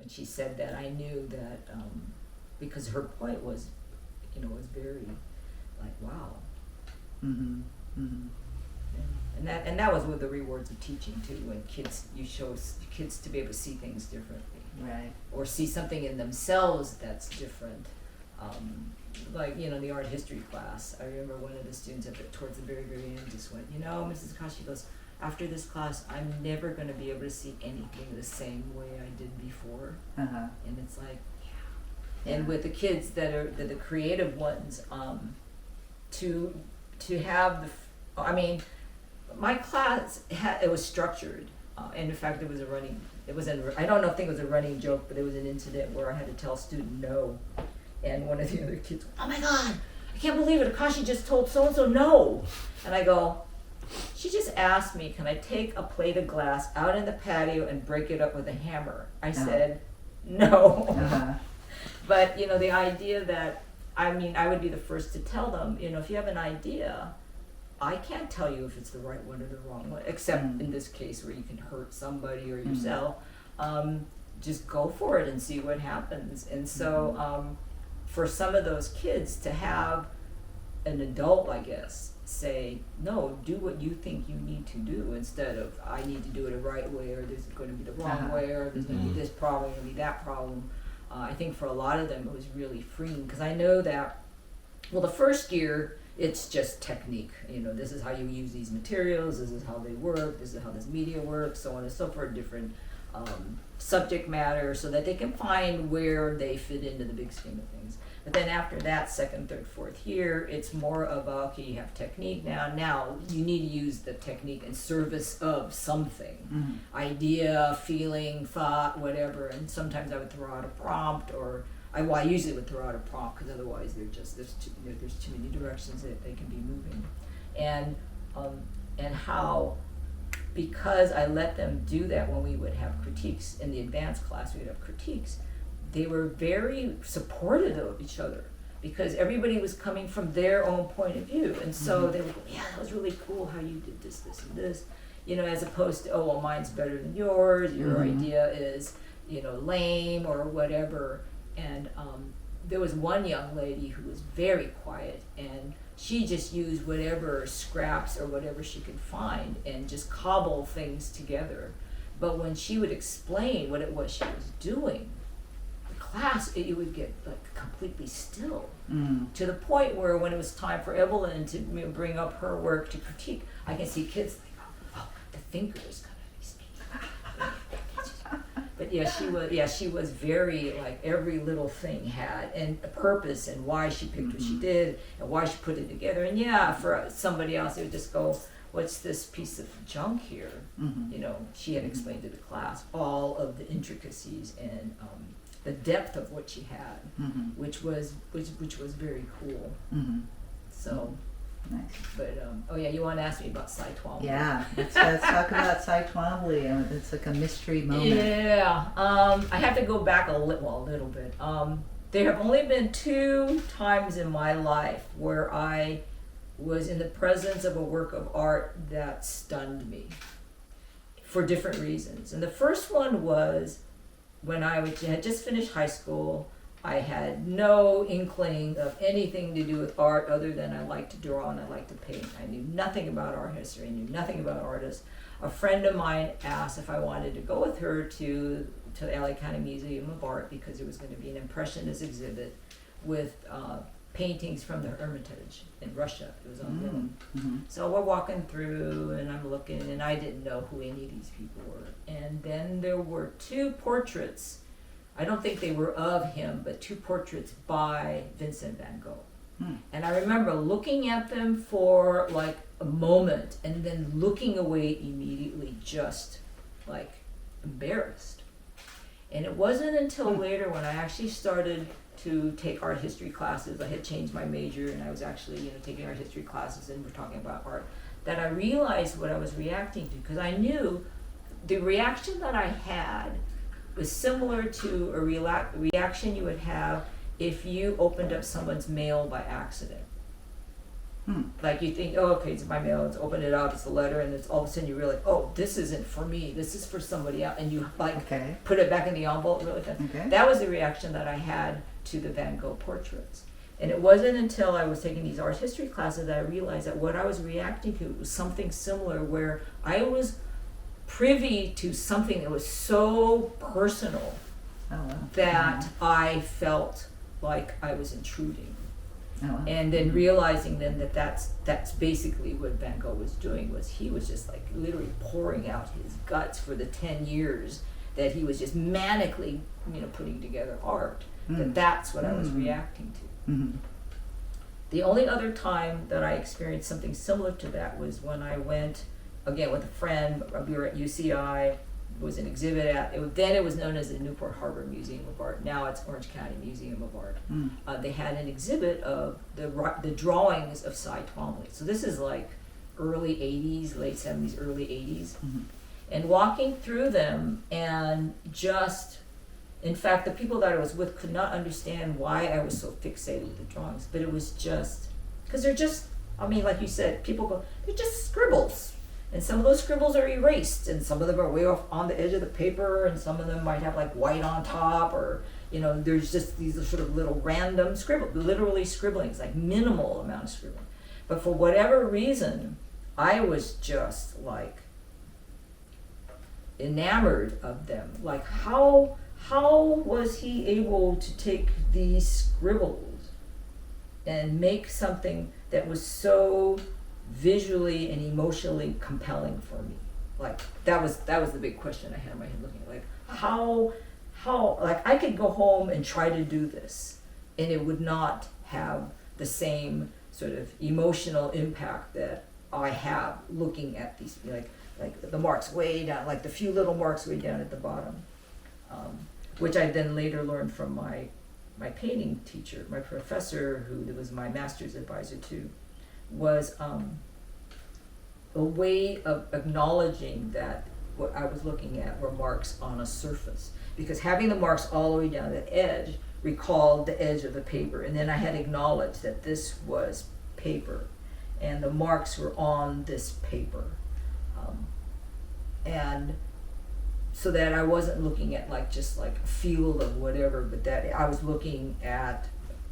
when she said that, I knew that, because her point was, was very, like, wow. Mm-hmm. Mm-hmm. And that was with the rewards of teaching too, when you show kids to be able to see things differently. Right. Or see something in themselves that's different. Like, the art history class. I remember one of the students towards the very, very end just went, Mrs. Akashi goes, after this class, I'm never going to be able to see anything the same way I did before. Uh-huh. And it's like, yeah. And with the kids that are the creative ones, to have my class it was structured, and in fact I don't think it was a running joke, but there was an incident where I had to tell a student no, and one of the other kids, oh my God, I can't believe it, Akashi just told so and so no, and I go, she just asked me, can I take a plate of glass out in the patio and break it up with a hammer? I said no. Uh-huh. But the idea that I would be the first to tell them, if you have an idea, I can't tell you if it's the right one or the wrong one, except in this case where you can hurt somebody or yourself. Just go for it and see what happens. And so for some of those kids to have an adult, I guess, say, no, do what you think you need to do, instead of I need to do it the right way, or there's going to be the wrong way, or there's going to be this problem, going to be that problem. I think for a lot of them it was really freeing, because I know that, the first year it's just technique. This is how you use these materials, this is how they work, this is how this media works, so on and so forth, different subject matter, so that they can find where they fit into the big scheme of things. But then after that, second, third, fourth year, it's more of okay, you have technique now. Now you need to use the technique in service of something, idea, feeling, thought, whatever. And sometimes I would throw out a prompt, or I usually would throw out a prompt, because otherwise there's too many directions that they can be moving, and how, because I let them do that when we would have critiques in the advanced class, we would have critiques. They were very supportive of each other, because everybody was coming from their own point of view, and so they would go, yeah, that was really cool how you did this, this, and this, as opposed to, oh, well, mine's better than yours, your idea is, lame or whatever. And there was one young lady who was very quiet, and she just used whatever scraps or whatever she could find and just cobble things together. But when she would explain what it was she was doing, class, it would get like completely still, to the point where when it was time for Evelyn to bring up her work to critique, I can see kids like, oh, the thinker is gonna be speaking. But she was very, like, every little thing had a purpose, and why she picked what she did and why she put it together. And for somebody else, they would just go, what's this piece of junk here? She had explained to the class all of the intricacies and the depth of what she had, which was very cool. So, nice. But you want to ask me about Cy Twombly? Yeah, let's talk about Cy Twombly. It's like a mystery moment. Yeah, I have to go back a little bit. There have only been 2 times in my life where I was in the presence of a work of art that stunned me, for different reasons. And the first one was when I had just finished high school. I had no inkling of anything to do with art other than I like to draw and I like to paint. I knew nothing about art history, I knew nothing about artists. A friend of mine asked if I wanted to go with her to the LA County Museum of Art, because there was going to be an Impressionist exhibit with paintings from the Hermitage in Russia. It was on film. So we're walking through and I'm looking, and I didn't know who any of these people were. And then there were 2 portraits. I don't think they were of him, but 2 portraits by Vincent van Gogh. And I remember looking at them for like a moment and then looking away immediately, just like embarrassed. And it wasn't until later, when I actually started to take art history classes, I had changed my major and I was actually taking art history classes, and we're talking about art, that I realized what I was reacting to, because I knew the reaction that I had was similar to a reaction you would have if you opened up someone's mail by accident. Like you think, oh, okay, it's my mail, let's open it up, it's a letter, and it's all of a sudden you realize, oh, this isn't for me, this is for somebody else, and you like put it back in the envelope really fast. That was the reaction that I had to the Van Gogh portraits. And it wasn't until I was taking these art history classes that I realized that what I was reacting to was something similar, where I was privy to something that was so personal that I felt like I was intruding. And then realizing then that that's basically what Van Gogh was doing, was he was just like literally pouring out his guts for the 10 years that he was just manically, putting together art. That's what I was reacting to. The only other time that I experienced something similar to that was when I went, again with a friend, we were at UCI, was an exhibit then it was known as the Newport Harbor Museum of Art. Now it's Orange County Museum of Art. They had an exhibit of the drawings of Cy Twombly. So this is like early 80s, late 70s, early 80s. And walking through them, and just, in fact, the people that I was with could not understand why I was so fixated with the drawings, but it was just, because they're just, like you said, people go, they're just scribbles. And some of those scribbles are erased, and some of them are way off on the edge of the paper, and some of them might have like white on top, or there's just these sort of little random scribbles, literally scribblings, like minimal amount of scribbling. But for whatever reason, I was just like enamored of them. Like how was he able to take these scribbles and make something that was so visually and emotionally compelling for me? Like that was the big question I had in my head, looking at like how like I could go home and try to do this and it would not have the same sort of emotional impact that I have looking at these, like the marks way down, like the few little marks way down at the bottom, which I then later learned from my painting teacher, my professor, who was my master's advisor too, was a way of acknowledging that what I was looking at were marks on a surface. Because having the marks all the way down the edge recalled the edge of the paper, and then I had acknowledged that this was paper, and the marks were on this paper. And so that I wasn't looking at just like a field of whatever, but that I was looking at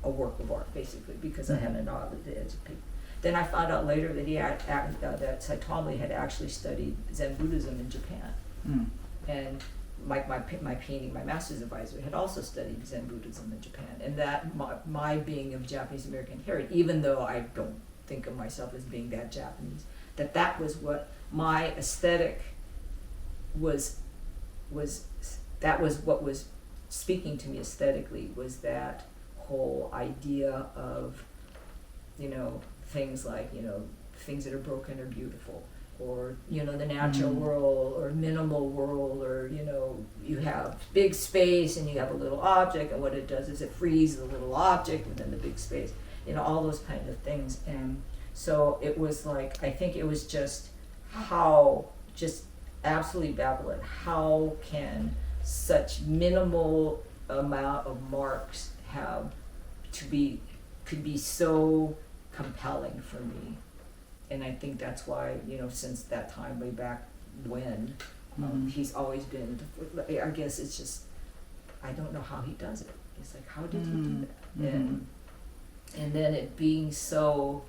a work of art, basically, because I had a knowledge of the edge of paper. Then I found out later that that Cy Twombly had actually studied Zen Buddhism in Japan, and my painting, my master's advisor had also studied Zen Buddhism in Japan, and that my being of Japanese American heritage, even though I don't think of myself as being that Japanese, that was what my aesthetic was what was speaking to me aesthetically, was that whole idea of things like things that are broken are beautiful, or the natural world, or minimal world, or you have big space and you have a little object, and what it does is it frees the little object within the big space, all those kind of things. And so it was like, I think it was just absolutely baffling, how can such minimal amount of marks could be so compelling for me. And I think that's why, since that time, way back when, he's always been, I guess it's just, I don't know how he does it. It's like, how did he do that? And then it being so,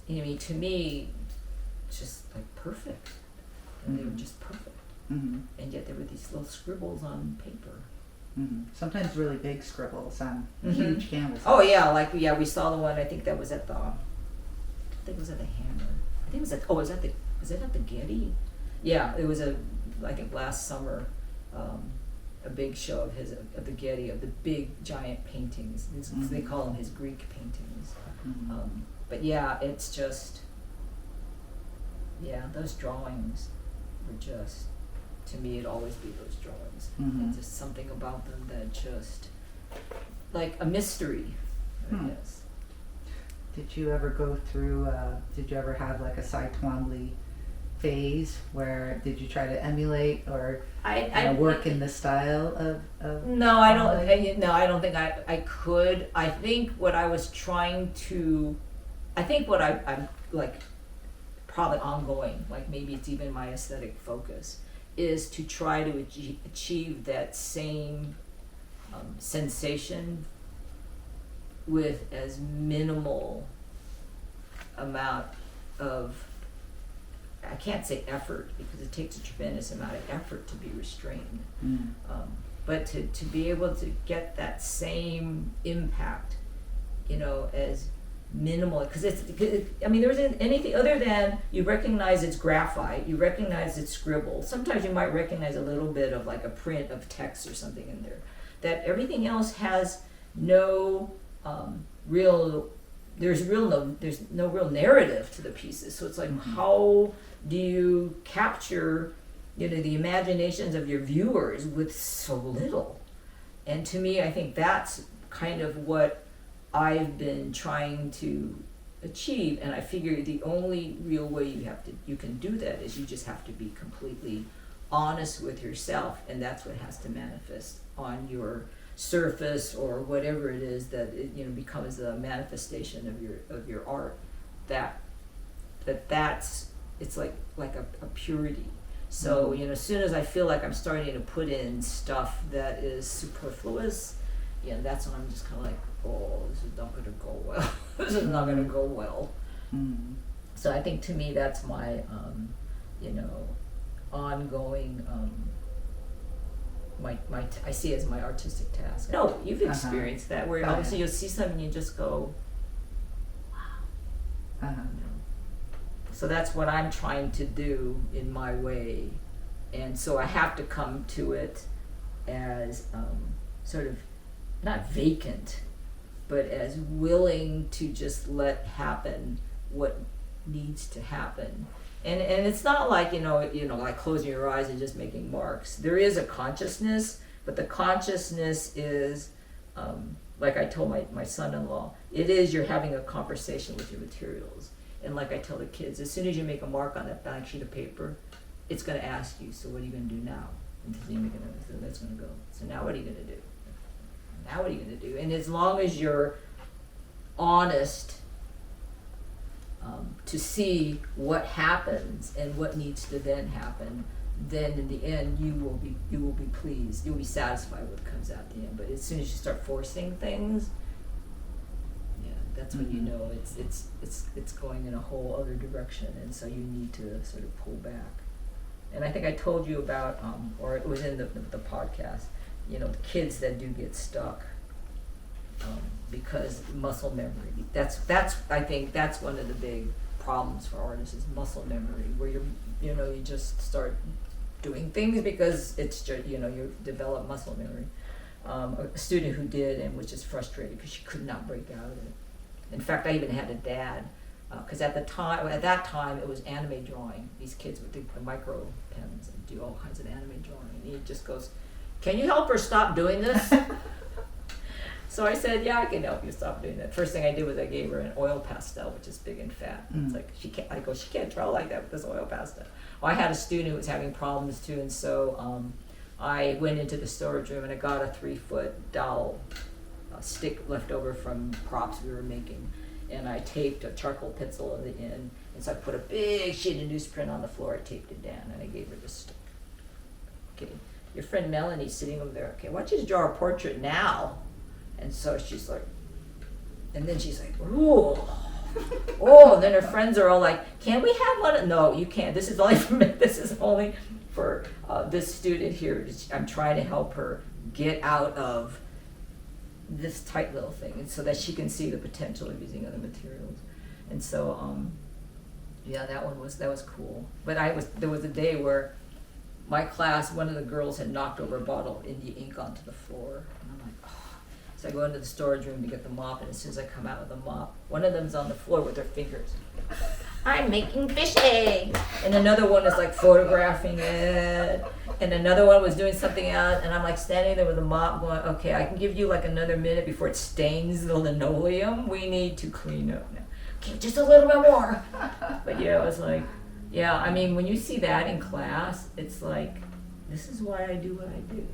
to me, just like perfect. And they were just perfect. And yet there were these little scribbles on paper. Sometimes really big scribbles on huge canvases. Oh yeah, we saw the one. I think that was at the. I think it was at the Hammer. I think it was at. Oh, was it at the Getty? Yeah, it was I think last summer, a big show of his of the Getty, of the big giant paintings. They call them his Greek paintings. But yeah, it's just. Yeah, those drawings were just. To me, it'd always be those drawings. And just something about them that just, like a mystery, I guess. Did you ever go through, did you ever have like a Cy Twombly phase where did you try to emulate or work in the style of No, I don't. No, I don't think I could. I think what I was trying to I think what I'm like probably ongoing, like maybe it's even my aesthetic focus, is to try to achieve that same sensation with as minimal amount of, I can't say effort because it takes a tremendous amount of effort to be restrained, but to be able to get that same impact, as minimal, because I mean, there isn't anything other than you recognize it's graphite, you recognize it's scribble. Sometimes you might recognize a little bit of like a print of text or something in there. That everything else has no there's no real narrative to the pieces. So it's like, how do you capture, the imaginations of your viewers with so little? And to me, I think that's kind of what I've been trying to achieve, and I figure the only real way you can do that is you just have to be completely honest with yourself, and that's what has to manifest on your surface or whatever it is that it becomes a manifestation of your art. That's it's like a purity. So as soon as I feel like I'm starting to put in stuff that is superfluous, that's when I'm just kind of like, oh, this is not going to go well. This is not going to go well. So I think to me that's my ongoing I see it as my artistic task. No, you've experienced that where obviously you'll see something and you just go, wow. So that's what I'm trying to do in my way, and so I have to come to it as sort of not vacant, but as willing to just let happen what needs to happen. And it's not like like closing your eyes and just making marks. There is a consciousness, but the consciousness is like I told my son-in-law, it is you're having a conversation with your materials. And like I tell the kids, as soon as you make a mark on that blank sheet of paper, it's going to ask you, so what are you going to do now? Until you make another, so that's going to go. So now what are you going to do? Now what are you going to do? And as long as you're honest to see what happens and what needs to then happen, then in the end you will be pleased. You'll be satisfied with what comes out at the end. But as soon as you start forcing things, that's when you know it's going in a whole other direction, and so you need to sort of pull back. And I think I told you about, or it was in the podcast, the kids that do get stuck because muscle memory. That's I think that's one of the big problems for artists is muscle memory, where you just start doing things because it's just you develop muscle memory. A student who did and was just frustrated because she could not break out of it. In fact, I even had a dad, because at that time it was anime drawing. These kids would do the micro pens and do all kinds of anime drawing, and he just goes, "Can you help her stop doing this?" So I said, "Yeah, I can help you stop doing that." First thing I did was I gave her an oil pastel, which is big and fat. It's like she can't draw like that with this oil pastel. Well, I had a student who was having problems too, and so I went into the storage room and I got a 3-foot dowel stick left over from props we were making, and I taped a charcoal pencil at the end, and so I put a big sheet of newsprint on the floor. I taped it down and I gave her this stick. Okay, your friend Melanie's sitting over there. Okay, why don't you just draw a portrait now? And so she's like, and then she's like, ooh, oh, and then her friends are all like, can we have one? No, you can't. This is only for me. This is only for this student here. I'm trying to help her get out of this tight little thing, and so that she can see the potential of using other materials. And so that was cool. But there was a day where my class, one of the girls had knocked over a bottle of India ink onto the floor, and I'm like, oh. So I go into the storage room to get the mop, and as soon as I come out with the mop, one of them's on the floor with her fingers. I'm making fish eggs, and another one is like photographing it, and another one was doing something else, and I'm like standing there with a mop going, okay, I can give you like another minute before it stains the linoleum. We need to clean up now. Okay, just a little bit more. But it was like, I mean, when you see that in class, it's like, this is why I do what I do.